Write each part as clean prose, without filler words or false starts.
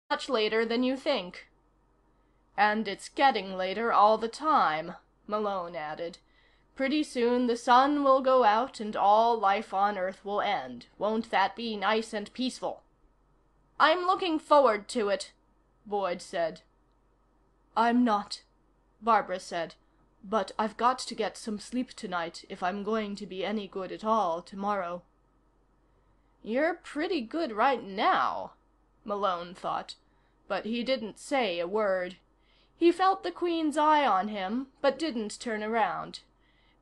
much later than you think." "And it's getting later all the time," Malone added. "Pretty soon the sun will go out and all life on Earth will end. Won't that be nice and peaceful?" "I'm looking forward to it," Boyd said. "I'm not," Barbara said. "But I've got to get some sleep tonight if I'm going to be any good at all tomorrow." "You're pretty good right now," Malone thought, but he didn't say a word. He felt the Queen's eye on him, but didn't turn around.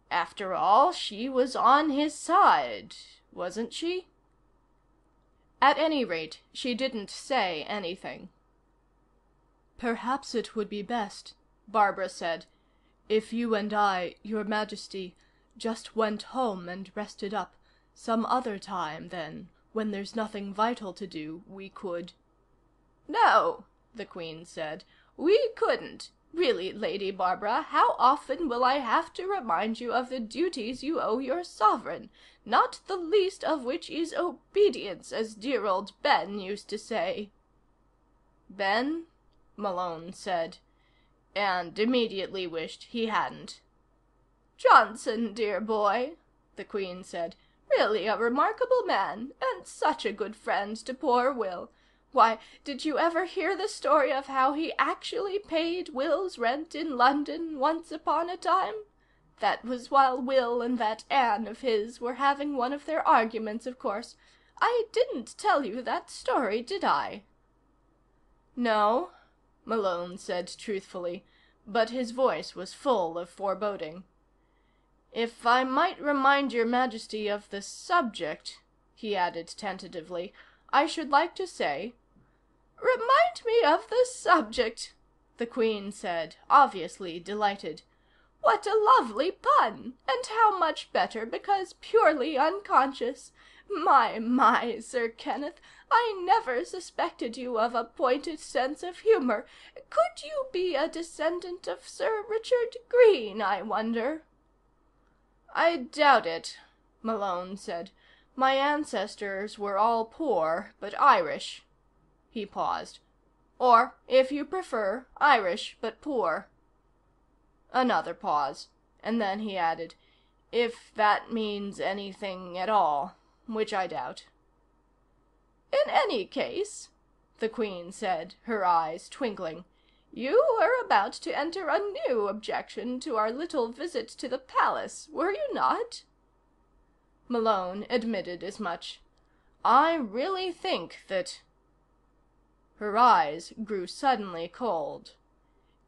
After all, she was on his side, wasn't she? At any rate, she didn't say anything. "Perhaps it would be best," Barbara said, "if you and I, Your Majesty, just went home and rested up. Some other time, then, when there's nothing vital to do, we could." "No," the Queen said, "we couldn't. Really, Lady Barbara, how often will I have to remind you of the duties you owe your sovereign, not the least of which is obedience, as dear old Ben used to say." "Ben?" Malone said, and immediately wished he hadn't. "Johnson, dear boy," the Queen said. "Really a remarkable man, and such a good friend to poor Will. Why, did you ever hear the story of how he actually paid Will's rent in London once upon a time? That was while Will and that Anne of his were having one of their arguments, of course. I didn't tell you that story, did I?" "No," Malone said truthfully, but his voice was full of foreboding. "If I might remind Your Majesty of the subject," he added tentatively, "I should like to say—" "Remind me of the subject," the Queen said, obviously delighted. "What a lovely pun! And how much better because purely unconscious. My, Sir Kenneth, I never suspected you of a pointed sense of humor. Could you be a descendant of Sir Richard Green, I wonder?" "I doubt it," Malone said. "My ancestors were all poor, but Irish." He paused. "Or, if you prefer, Irish, but poor." Another pause, and then he added, "If that means anything at all, which I doubt." "In any case," the Queen said, her eyes twinkling, "you were about to enter a new objection to our little visit to the palace, were you not?" Malone admitted as much. "I really think that—" Her eyes grew suddenly cold.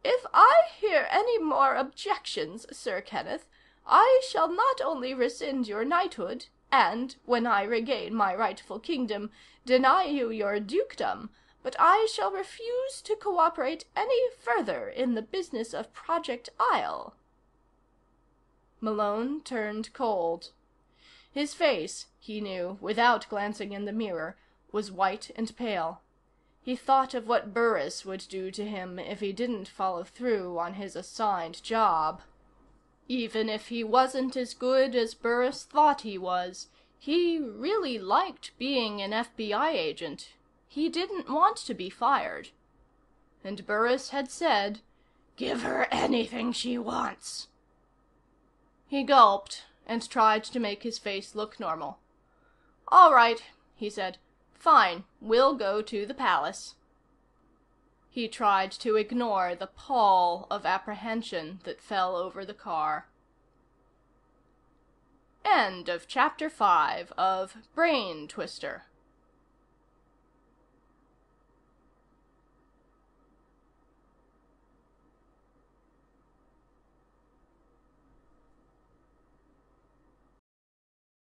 "If I hear any more objections, Sir Kenneth, I shall not only rescind your knighthood, and, when I regain my rightful kingdom, deny you your dukedom, but I shall refuse to cooperate any further in the business of Project Isle." Malone turned cold. His face, he knew, without glancing in the mirror, was white and pale. He thought of what Burris would do to him if he didn't follow through on his assigned job. Even if he wasn't as good as Burris thought he was, he really liked being an FBI agent. He didn't want to be fired. And Burris had said, "Give her anything she wants." He gulped and tried to make his face look normal. "All right," he said. "Fine. We'll go to the palace." He tried to ignore the pall of apprehension that fell over the car. End of chapter 5 of Brain Twister.